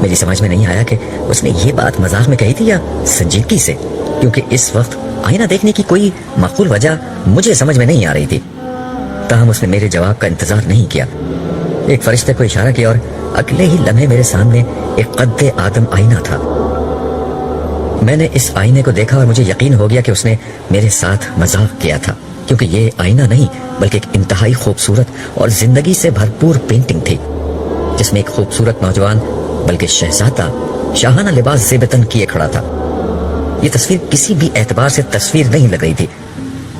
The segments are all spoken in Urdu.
میری سمجھ میں نہیں آیا کہ اس نے یہ بات مذاق میں کہی تھی یا سنجیدگی سے، کیونکہ اس وقت آئینہ دیکھنے کی کوئی معقول وجہ مجھے سمجھ میں نہیں آ رہی تھی۔ تاہم اس نے میرے جواب کا انتظار نہیں کیا، ایک فرشتے کو اشارہ کیا اور اگلے ہی لمحے میرے سامنے ایک قد آدم آئینہ تھا۔ میں نے اس آئینے کو دیکھا اور مجھے یقین ہو گیا کہ اس نے میرے ساتھ مذاق کیا تھا، کیونکہ یہ آئینہ نہیں بلکہ ایک انتہائی خوبصورت اور زندگی سے بھرپور پینٹنگ تھی، جس میں ایک خوبصورت نوجوان بلکہ شہزادہ شاہانہ لباس زیب تن کیے کھڑا تھا۔ یہ تصویر کسی بھی اعتبار سے تصویر نہیں لگ رہی تھی،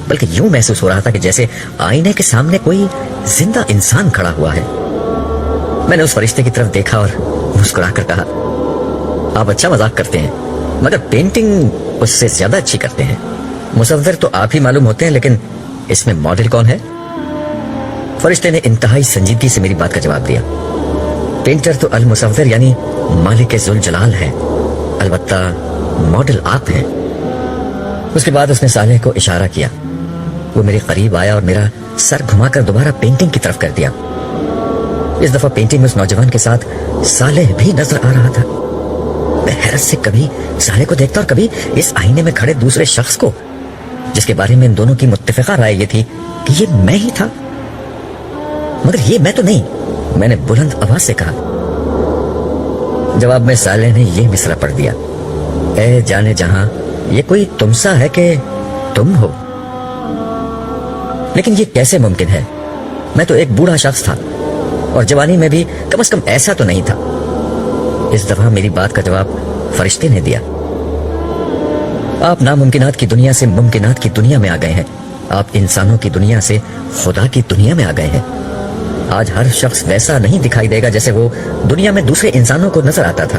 بلکہ یوں محسوس ہو رہا تھا کہ جیسے آئینے کے سامنے کوئی زندہ انسان کھڑا ہوا ہے۔ میں نے اس فرشتے کی طرف دیکھا اور مسکرا کر کہا، آپ اچھا مذاق کرتے ہیں، مگر پینٹنگ اس سے زیادہ اچھی کرتے ہیں۔ مصور تو آپ ہی معلوم ہوتے ہیں، لیکن اس میں ماڈل کون ہے؟ فرشتے نے انتہائی سنجیدگی سے میری بات کا جواب دیا، پینٹر تو المصور یعنی مالک ذوالجلال ہے، البتہ ماڈل آپ ہیں۔ اس کے بعد اس نے صالح کو اشارہ کیا، وہ میرے قریب آیا اور میرا سر گھما کر دوبارہ پینٹنگ کی طرف کر دیا۔ اس دفعہ پینٹنگ میں اس نوجوان کے ساتھ صالح بھی نظر آ رہا تھا۔ میں حیرت سے کبھی صالح کو دیکھتا اور کبھی اس آئینے میں کھڑے دوسرے شخص کو، جس کے بارے میں ان دونوں کی متفقہ رائے یہ تھی کہ یہ میں ہی تھا، مگر یہ میں تو نہیں۔ میں نے بلند آواز سے کہا۔ جواب میں صالح نے یہ مصرع پڑھ دیا، اے جانے جہاں، یہ کوئی تم سا ہے کہ تم ہو؟ لیکن یہ کیسے ممکن ہے؟ میں تو ایک بوڑھا شخص تھا اور جوانی میں بھی کم از کم ایسا تو نہیں تھا۔ اس دفعہ میری بات کا جواب فرشتے نے دیا، آپ ناممکنات کی دنیا سے ممکنات کی دنیا میں آ گئے ہیں، آپ انسانوں کی دنیا سے خدا کی دنیا میں آ گئے ہیں۔ آج ہر شخص ویسا نہیں دکھائی دے گا جیسے وہ دنیا میں دوسرے انسانوں کو نظر آتا تھا،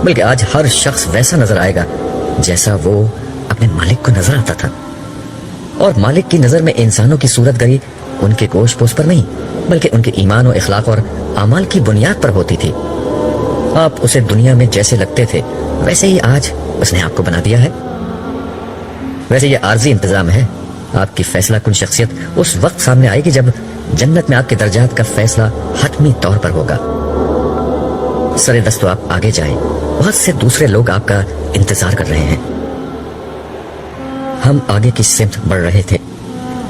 بلکہ آج ہر شخص ویسا نظر آئے گا جیسا وہ اپنے مالک کو نظر آتا تھا۔ اور مالک کی نظر میں انسانوں کی صورت گری ان کے گوشت پوش پر نہیں بلکہ ان کے ایمان و اخلاق اور اعمال کی بنیاد پر ہوتی تھی۔ آپ اسے دنیا میں جیسے لگتے تھے ویسے ہی آج اس نے آپ کو بنا دیا ہے۔ ویسے یہ عارضی انتظام ہے، آپ کی فیصلہ کن شخصیت اس وقت سامنے آئے گی جب جنت میں آپ کے درجات کا فیصلہ حتمی طور پر ہوگا۔ سرے دست تو آپ آگے جائیں، بہت سے دوسرے لوگ آپ کا انتظار کر رہے ہیں۔ ہم آگے کی سمت بڑھ رہے تھے۔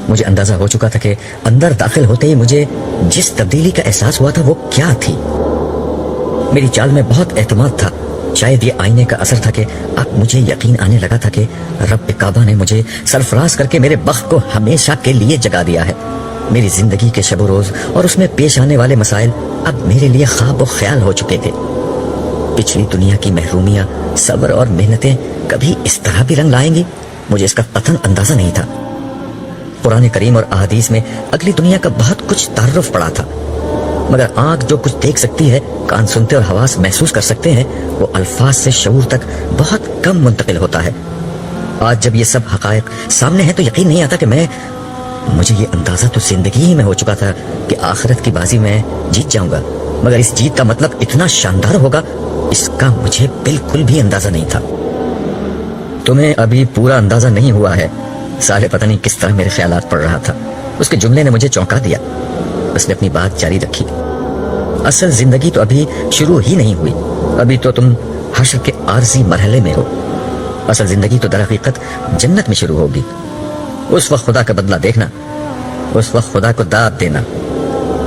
مجھے اندازہ ہو چکا تھا کہ اندر داخل ہوتے ہی مجھے جس تبدیلی کا احساس ہوا تھا وہ کیا تھی۔ میری چال میں بہت اعتماد تھا، شاید یہ آئینے کا اثر تھا کہ اب مجھے یقین آنے لگا تھا کہ رب کعبہ نے مجھے سرفراز کر کے میرے بخت کو ہمیشہ کے لیے جگا دیا ہے۔ میری زندگی کے شب و روز اور اس میں پیش آنے والے مسائل اب میرے لیے خواب و خیال ہو چکے تھے۔ پچھلی دنیا کی محرومیاں، صبر اور محنتیں کبھی اس طرح بھی رنگ لائیں گی، مجھے اس کا قطعاً اندازہ نہیں تھا۔ قرآن کریم اور احادیث میں اگلی دنیا کا بہت کچھ تعارف پڑا تھا، مگر آنکھ جو کچھ دیکھ سکتی ہے، کان سنتے اور حواس محسوس کر سکتے ہیں، وہ الفاظ سے شعور تک بہت کم منتقل ہوتا ہے۔ آج جب یہ سب حقائق سامنے ہیں تو یقین نہیں آتا کہ مجھے یہ اندازہ تو زندگی ہی میں ہو چکا تھا کہ آخرت کی بازی میں جیت جاؤں گا، مگر اس جیت کا مطلب اتنا شاندار ہوگا، اس کا مجھے بالکل بھی اندازہ نہیں تھا۔ تمہیں ابھی پورا اندازہ نہیں ہوا ہے، سارے پتہ نہیں کس طرح میرے خیالات پڑھ رہا تھا۔ اس کے جملے نے مجھے چونکا دیا۔ اس نے اپنی بات جاری رکھی، اصل زندگی تو ابھی شروع ہی نہیں ہوئی، ابھی تو تم حشر کے عارضی مرحلے میں ہو، اصل زندگی تو در حقیقت جنت میں شروع ہوگی۔ اس وقت خدا کا بدلہ دیکھنا، اس وقت خدا کو داد دینا۔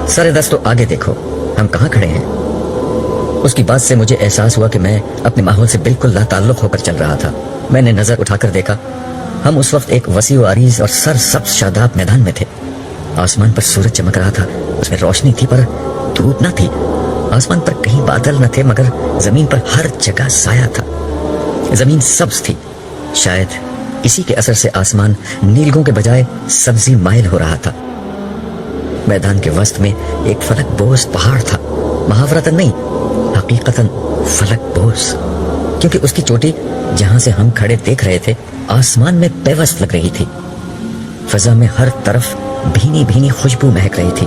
سر دست تو آگے دیکھو، ہم کہاں کھڑے ہیں۔ اس کی بات سے مجھے احساس ہوا کہ میں اپنے ماحول سے بالکل لا تعلق ہو کر چل رہا تھا۔ میں نے نظر اٹھا کر دیکھا، ہم اس وقت ایک وسیع و عریض اور سرسبز شاداب میدان میں تھے۔ آسمان پر سورج چمک رہا تھا، اس میں روشنی تھی پر دھوپ نہ تھی۔ آسمان پر کہیں بادل نہ تھے مگر زمین پر ہر جگہ سایہ تھا۔ زمین سبز تھی، شاید اسی کے اثر سے آسمان نیلگوں کے بجائے سبزی مائل ہو رہا تھا۔ میدان کے وسط میں ایک فلک بوز پہاڑ تھا، محاورتاً نہیں حقیقتاً فلک بوز، کیونکہ اس کی چوٹی جہاں سے ہم کھڑے دیکھ رہے تھے آسمان میں پیوست لگ رہی تھی۔ فضا میں ہر طرف بھینی بھینی خوشبو مہک رہی تھی۔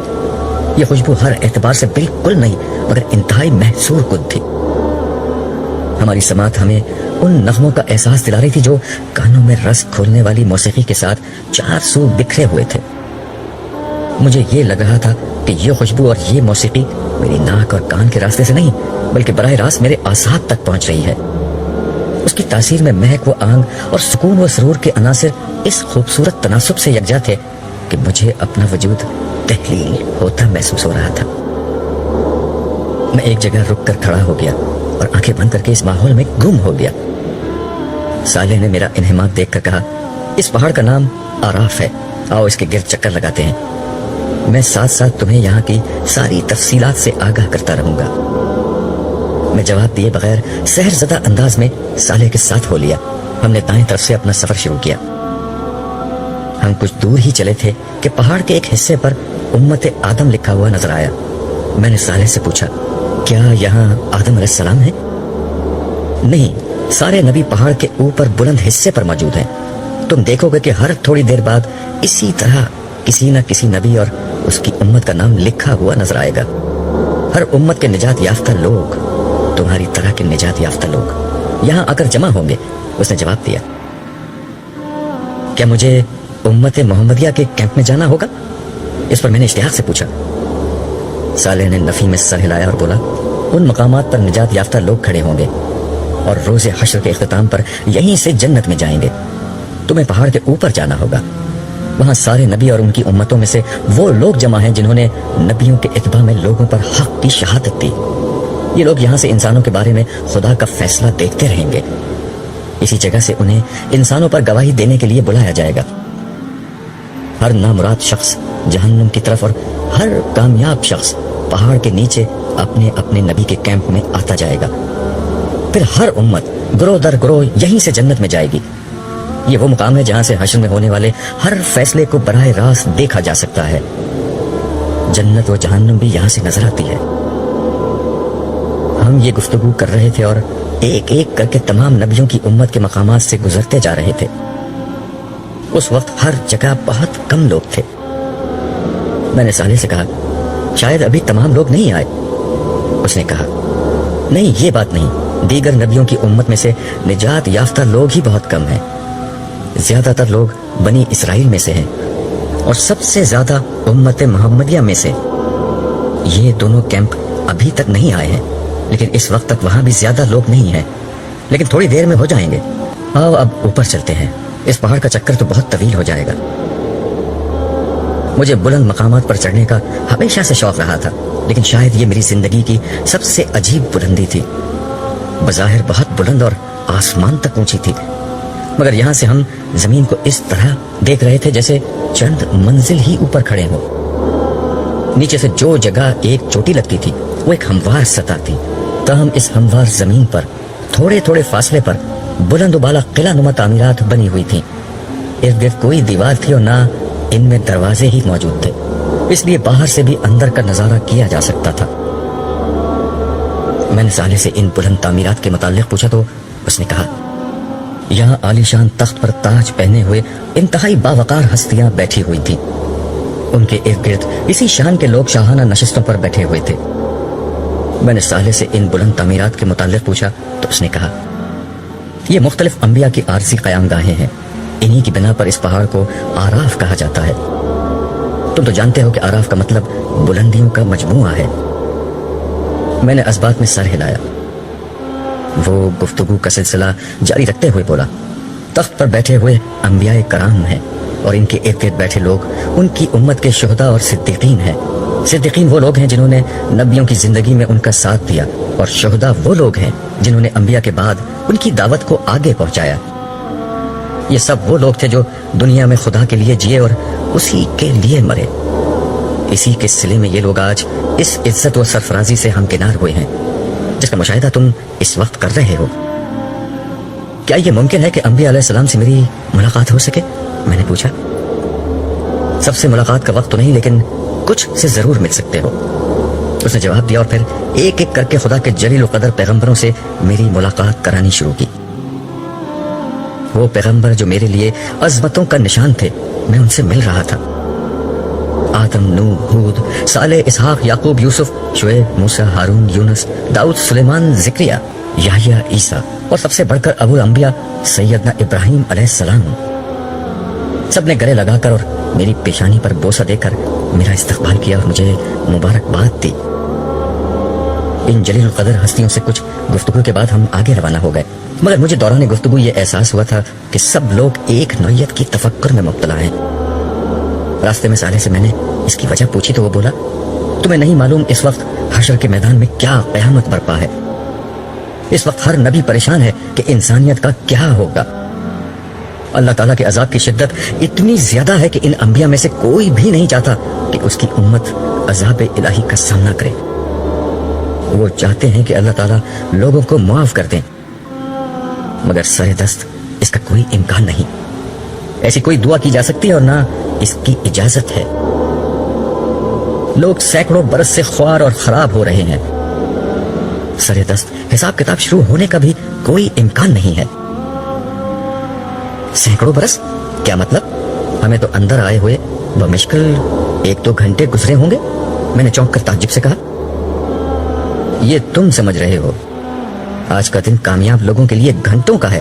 یہ خوشبو ہر اعتبار سے بالکل نہیں مگر انتہائی محصور کن تھی۔ ہماری سماعت ہمیں ان نغموں کا احساس دلا رہی تھی جو کانوں میں رس کھولنے والی موسیقی کے ساتھ چار سو بکھرے ہوئے تھے۔ مجھے یہ لگ رہا تھا کہ یہ خوشبو اور یہ موسیقی میری ناک اور کان کے راستے سے نہیں بلکہ براہ راست میرے اعصاب تک پہنچ رہی ہے. اس کی تاثیر میں مہک و آنگ اور سکون و سرور کے عناصر اس خوبصورت تناسب سے یکجا تھے کہ مجھے اپنا وجود تحلیل ہوتا محسوس ہو رہا تھا. میں ایک جگہ رک کر کھڑا ہو گیا اور آنکھیں بند کر کے اس ماحول میں گم ہو گیا. صالح نے میرا انہماک دیکھ کر کہا, اس پہاڑ کا نام آراف ہے, آؤ اس کے گرد چکر لگاتے ہیں. میں ساتھ ساتھ تمہیں یہاں کی ساری تفصیلات سے آگاہ کرتا رہوں گا. میں جواب دیے بغیر سحر زدہ انداز میں صالح کے ساتھ ہو لیا. ہم نے دائیں طرف سے اپنا سفر شروع کیا. ہم کچھ دور ہی چلے تھے کہ پہاڑ کے ایک حصے پر امت آدم لکھا ہوا نظر آیا. میں نے صالح سے پوچھا, کیا یہاں آدم علیہ السلام ہے؟ نہیں, سارے نبی پہاڑ کے اوپر بلند حصے پر موجود ہیں. تم دیکھو گے کہ ہر تھوڑی دیر بعد اسی طرح کسی نہ کسی نبی اور اس کی امت کا نام لکھا ہوا نظر آئے گا. ہر امت کے نجات یافتہ لوگ, تمہاری طرح کے نجات یافتہ لوگ یہاں آ کر جمع ہوں گے. اس نے جواب دیا. کیا مجھے امت محمدیہ کے کیمپ میں جانا ہوگا؟ اس پر میں نے اشتیاق سے پوچھا. صالح نے نفی میں سر ہلایا اور بولا, ان مقامات پر نجات یافتہ لوگ کھڑے ہوں گے اور روز حشر کے اختتام پر یہیں سے جنت میں جائیں گے. تمہیں پہاڑ کے اوپر جانا ہوگا. وہاں سارے نبی اور ان کی امتوں میں سے وہ لوگ جمع ہیں جنہوں نے نبیوں کے اتباع میں لوگوں پر حق کی شہادت دی. یہ لوگ یہاں سے انسانوں کے بارے میں خدا کا فیصلہ دیکھتے رہیں گے. اسی جگہ سے انہیں انسانوں پر گواہی دینے کے لیے بلایا جائے گا. ہر نامراد شخص جہنم کی طرف اور ہر کامیاب شخص پہاڑ کے نیچے اپنے اپنے نبی کے کیمپ میں آتا جائے گا. پھر ہر امت گروہ در گروہ یہیں سے جنت میں جائے گی. یہ وہ مقام ہے جہاں سے حشر میں ہونے والے ہر فیصلے کو براہ راست دیکھا جا سکتا ہے. جنت و جہنم بھی یہاں سے نظر آتی ہے. ہم یہ گفتگو کر رہے تھے اور ایک ایک کر کے تمام نبیوں کی امت کے مقامات سے گزرتے جا رہے تھے. اس وقت ہر جگہ بہت کم لوگ تھے. میں نے صالح سے کہا, شاید ابھی تمام لوگ نہیں آئے. اس نے کہا, نہیں, یہ بات نہیں. دیگر نبیوں کی امت میں سے نجات یافتہ لوگ ہی بہت کم ہیں. زیادہ تر لوگ بنی اسرائیل میں سے ہیں اور سب سے زیادہ امت محمدیہ میں سے. یہ دونوں کیمپ ابھی تک نہیں آئے ہیں, لیکن اس وقت تک وہاں بھی زیادہ لوگ نہیں ہیں, لیکن تھوڑی دیر میں ہو جائیں گے. آؤ اب اوپر چلتے ہیں. اس پہاڑ کا چکر تو بہت طویل ہو جائے گا. مجھے بلند مقامات پر چڑھنے کا ہمیشہ سے شوق رہا تھا, لیکن شاید یہ میری زندگی کی سب سے عجیب بلندی تھی. بظاہر بہت بلند اور آسمان تک اونچی تھی, مگر یہاں سے ہم زمین کو اس طرح دیکھ رہے تھے جیسے چند منزل ہی اوپر کھڑے ہوں. نیچے سے جو جگہ ایک چوٹی لگتی تھی وہ ایک ہموار سطح تھی. تاہم اس ہموار زمین پر تھوڑے تھوڑے فاصلے پر بلند و بالا قلعہ نما تعمیرات بنی ہوئی تھیں. ارد گرد کوئی دیوار تھی اور نہ ان میں دروازے ہی موجود تھے, اس لیے باہر سے بھی اندر کا نظارہ کیا جا سکتا تھا. میں نے صالح سے ان بلند تعمیرات کے متعلق پوچھا تو اس نے کہا, یہاں عالی شان تخت پر تاج پہنے ہوئے انتہائی باوقار ہستیاں بیٹھی ہوئی تھیں. ان کے ارد گرد اسی شان کے لوگ شاہانہ نشستوں پر بیٹھے ہوئے تھے. میں نے صالح سے ان بلند تعمیرات کے متعلق پوچھا تو اس نے کہا, یہ مختلف انبیاء کی عارضی قیام گاہیں ہیں. انہی کی بنا پر اس پہاڑ کو آراف کہا جاتا ہے. تم تو جانتے ہو کہ آراف کا مطلب بلندیوں کا مجموعہ ہے. میں نے اسبات میں سر ہلایا. وہ گفتگو کا سلسلہ جاری رکھتے ہوئے بولا, تخت پر بیٹھے ہوئے انبیاء کرام ہیں اور ان کے ارد گرد بیٹھے لوگ ان کی امت کے شہداء اور صدیقین ہیں. صدیقین وہ لوگ ہیں جنہوں نے نبیوں کی زندگی میں ان کا ساتھ دیا, اور شہداء وہ لوگ ہیں جنہوں نے انبیاء کے بعد ان کی دعوت کو آگے پہنچایا. یہ سب وہ لوگ تھے جو دنیا میں خدا کے لیے جیے اور اسی کے لیے مرے. اسی کے صلے میں یہ لوگ آج اس عزت و سرفرازی سے ہمکنار ہوئے ہیں جس کا مشاہدہ تم اس وقت کر رہے ہو. کیا یہ ممکن ہے کہ انبیاء علیہ السلام سے میری ملاقات ہو سکے؟ میں نے پوچھا. سب سے ملاقات کا وقت تو نہیں, لیکن کچھ سے ضرور مل سکتے ہو. اس نے جواب دیا اور پھر ایک ایک کر کے خدا کے جلیل و قدر پیغمبروں سے میری ملاقات کرانی شروع کی. وہ پیغمبر جو میرے لیے عظمتوں کا نشان تھے, میں ان سے مل رہا تھا. آدم, نوح, ہود, صالح, اسحاق, یعقوب, یوسف, شعیب, موسیٰ, ہارون, یونس, داؤد, سلیمان, زکریا, یحییٰ, عیسیٰ اور سب سے بڑھ کر ابو الانبیاء سیدنا ابراہیم علیہ السلام. سب نے گلے لگا کر اور میری پیشانی پر بوسہ دے کر میرا استقبال کیا اور مجھے مبارکباد دی۔ ان جلیل القدر ہستیوں سے کچھ گفتگو کے بعد ہم آگے روانہ ہو گئے، مگر مجھے دوران گفتگو یہ احساس ہوا تھا کہ سب لوگ ایک نوعیت کی تفکر میں مبتلا ہیں۔ راستے میں صالح سے میں نے اس کی وجہ پوچھی تو وہ بولا، تمہیں نہیں معلوم اس وقت حشر کے میدان میں کیا قیامت برپا ہے؟ اس وقت ہر نبی پریشان ہے کہ انسانیت کا کیا ہوگا۔ اللہ تعالیٰ کے عذاب کی شدت اتنی زیادہ ہے کہ ان انبیاء میں سے کوئی بھی نہیں چاہتا کہ اس کی امت عذاب الہی کا سامنا کرے۔ وہ چاہتے ہیں کہ اللہ تعالیٰ لوگوں کو معاف کر دیں، مگر سر دست اس کا کوئی امکان نہیں۔ ایسی کوئی دعا کی جا سکتی ہے اور نہ اس کی اجازت ہے۔ لوگ سینکڑوں برس سے خوار اور خراب ہو رہے ہیں، سر دست حساب کتاب شروع ہونے کا بھی کوئی امکان نہیں ہے۔ سینکڑوں برس کیا مطلب؟ ہمیں تو اندر آئے ہوئے بمشکل 1-2 گھنٹے گزرے ہوں گے، میں نے چونک کر تعجب سے کہا۔ یہ تم سمجھ رہے ہو، آج کا دن کامیاب لوگوں کے لیے گھنٹوں کا ہے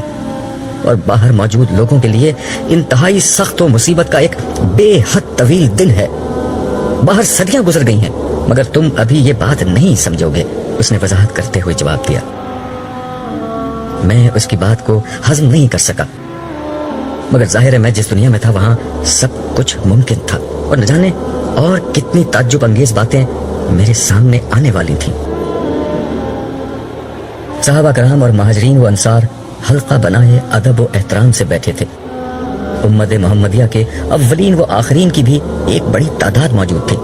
اور باہر موجود لوگوں کے لیے انتہائی سخت و مصیبت کا ایک بے حد طویل دن ہے۔ باہر صدیاں گزر گئی ہیں مگر تم ابھی یہ بات نہیں سمجھو گے، اس نے وضاحت کرتے ہوئے جواب دیا۔ میں اس کی بات کو ہضم نہیں کر سکا، مگر ظاہر ہے میں جس دنیا میں تھا وہاں سب کچھ ممکن تھا اور نہ جانے اور کتنی تعجب انگیز باتیں میرے سامنے آنے والی تھیں۔ صحابہ کرام اور مہاجرین و انصار حلقہ بنائے ادب و احترام سے بیٹھے تھے۔ امت محمدیہ کے اولین و آخرین کی بھی ایک بڑی تعداد موجود تھی۔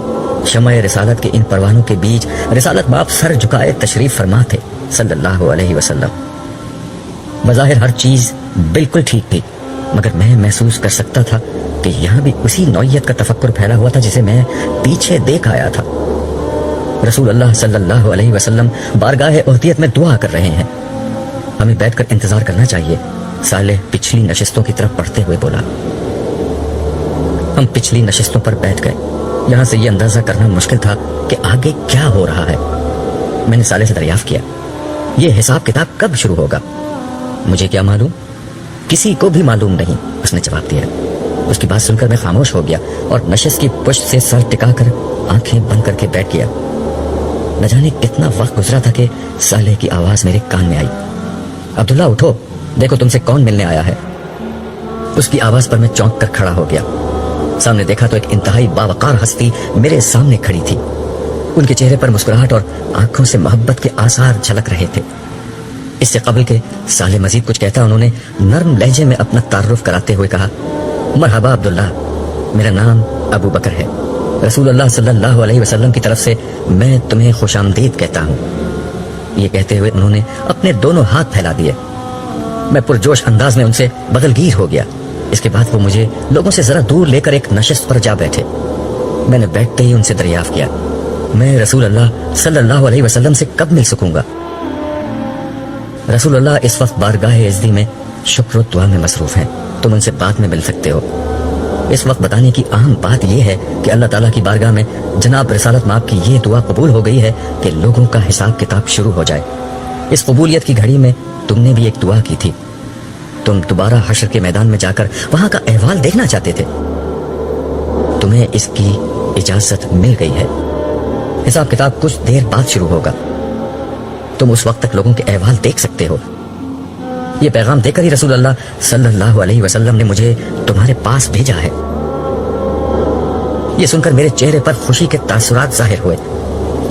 شمع رسالت کے ان پروانوں کے بیچ رسالت باپ سر جھکائے تشریف فرما تھے صلی اللہ علیہ وسلم۔ بظاہر ہر چیز بالکل ٹھیک تھی، مگر میں محسوس کر سکتا تھا کہ یہاں بھی اسی نوعیت کا تفکر پھیلا ہوا تھا جسے میں پیچھے دیکھ آیا تھا۔ رسول اللہ صلی اللہ علیہ وسلم بارگاہ احدیت میں دعا کر رہے ہیں، ہمیں بیٹھ کر انتظار کرنا چاہیے، صالح پچھلی نشستوں کی طرف بڑھتے ہوئے بولا۔ ہم پچھلی نشستوں پر بیٹھ گئے۔ یہاں سے یہ اندازہ کرنا مشکل تھا کہ آگے کیا ہو رہا ہے۔ میں نے صالح سے دریافت کیا، یہ حساب کتاب کب شروع ہوگا؟ مجھے کیا معلوم، کسی کو بھی معلوم نہیں، اس نے جواب دیا۔ اس کی بات سن کر میں خاموش ہو گیا اور نشست کی پشت سے سر ٹکا کر آنکھیں بند کر کے بیٹھ گیا۔ نہ جانے کتنا وقت گزرا تھا کہ صالح کی آواز میرے کان میں آئی، عبداللہ اٹھو، دیکھو تم سے کون ملنے آیا ہے۔ اس کی آواز پر میں چونک کر کھڑا ہو گیا۔ سامنے دیکھا تو ایک انتہائی باوقار ہستی میرے سامنے کھڑی تھی۔ ان کے چہرے پر مسکراہٹ اور آنکھوں سے محبت کے آثار جھلک رہے تھے۔ اس سے قبل کہ صالح مزید کچھ کہتا انہوں نے نرم لہجے میں اپنا تعارف کراتے ہوئے کہا، مرحبا عبداللہ، میرا نام ابو بکر ہے، رسول اللہ صلی اللہ علیہ وسلم کی طرف سے میں تمہیں خوش آمدید کہتا ہوں۔ یہ کہتے ہوئے انہوں نے اپنے دونوں ہاتھ پھیلا دیے۔ میں پرجوش انداز میں ان سے بغل گیر ہو گیا۔ اس کے بعد وہ مجھے لوگوں سے ذرا دور لے کر ایک نشست پر جا بیٹھے۔ میں نے بیٹھتے ہی ان سے دریافت کیا، میں رسول اللہ صلی اللہ علیہ وسلم سے کب مل سکوں گا؟ رسول اللہ اس وقت بارگاہ عزتی میں شکر و دعا میں مصروف ہیں، تم ان سے بعد میں مل سکتے ہو۔ اس وقت بتانے کی اہم بات یہ ہے کہ اللہ تعالیٰ کی بارگاہ میں جناب رسالت مآب کی یہ دعا قبول ہو گئی ہے کہ لوگوں کا حساب کتاب شروع ہو جائے۔ اس قبولیت کی گھڑی میں تم نے بھی ایک دعا کی تھی، تم دوبارہ حشر کے میدان میں جا کر وہاں کا احوال دیکھنا چاہتے تھے، تمہیں اس کی اجازت مل گئی ہے۔ حساب کتاب کچھ دیر بعد شروع ہوگا، تم اس وقت تک لوگوں کے احوال دیکھ سکتے ہو۔ یہ پیغام دے کر ہی رسول اللہ صلی اللہ علیہ وسلم نے مجھے تمہارے پاس بھیجا ہے۔ یہ سن کر میرے چہرے پر خوشی کے تاثرات ظاہر ہوئے،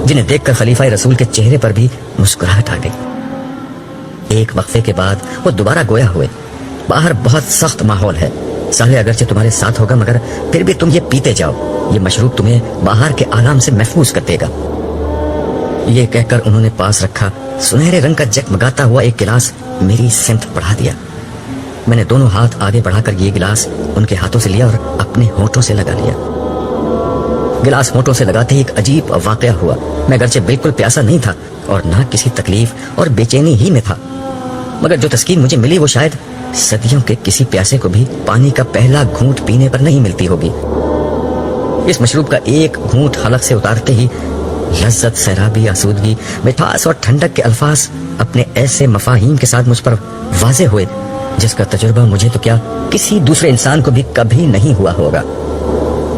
جنہیں دیکھ کر خلیفہ رسول کے چہرے پر بھی مسکراہٹ آ گئی۔ ایک وقفے کے بعد وہ دوبارہ گویا ہوئے، باہر بہت سخت ماحول ہے، صالح اگرچہ تمہارے ساتھ ہوگا مگر پھر بھی تم یہ پیتے جاؤ، یہ مشروب تمہیں باہر کے آلام سے محفوظ کر دے گا۔ یہ کہہ کر انہوں نے پاس رکھا سنہرے رنگ کا جگمگاتا ہوا ایک گلاس میری سمت بڑھا دیا۔ میں نے دونوں ہاتھ آگے بڑھا کر یہ گلاس ان کے ہاتھوں سے لیا اور اپنے ہونٹوں سے لگا لیا۔ گلاس ہونٹوں سے لگاتے ہی ایک عجیب واقعہ ہوا۔ میں اگرچہ بالکل پیاسا نہیں تھا اور نہ کسی تکلیف اور بے چینی ہی میں تھا، مگر جو تسکین مجھے ملی وہ شاید صدیوں کے کسی پیاسے کو بھی پانی کا پہلا گھونٹ پینے پر نہیں ملتی ہوگی۔ اس مشروب کا ایک گھونٹ حلق سے اتارتے ہی لذت، سیرابی، آسودگی، مٹھاس اور ٹھنڈک کے الفاظ اپنے ایسے مفاہیم کے ساتھ مجھ پر واضح ہوئے جس کا تجربہ مجھے تو کیا کسی دوسرے انسان کو بھی کبھی نہیں ہوا ہوگا۔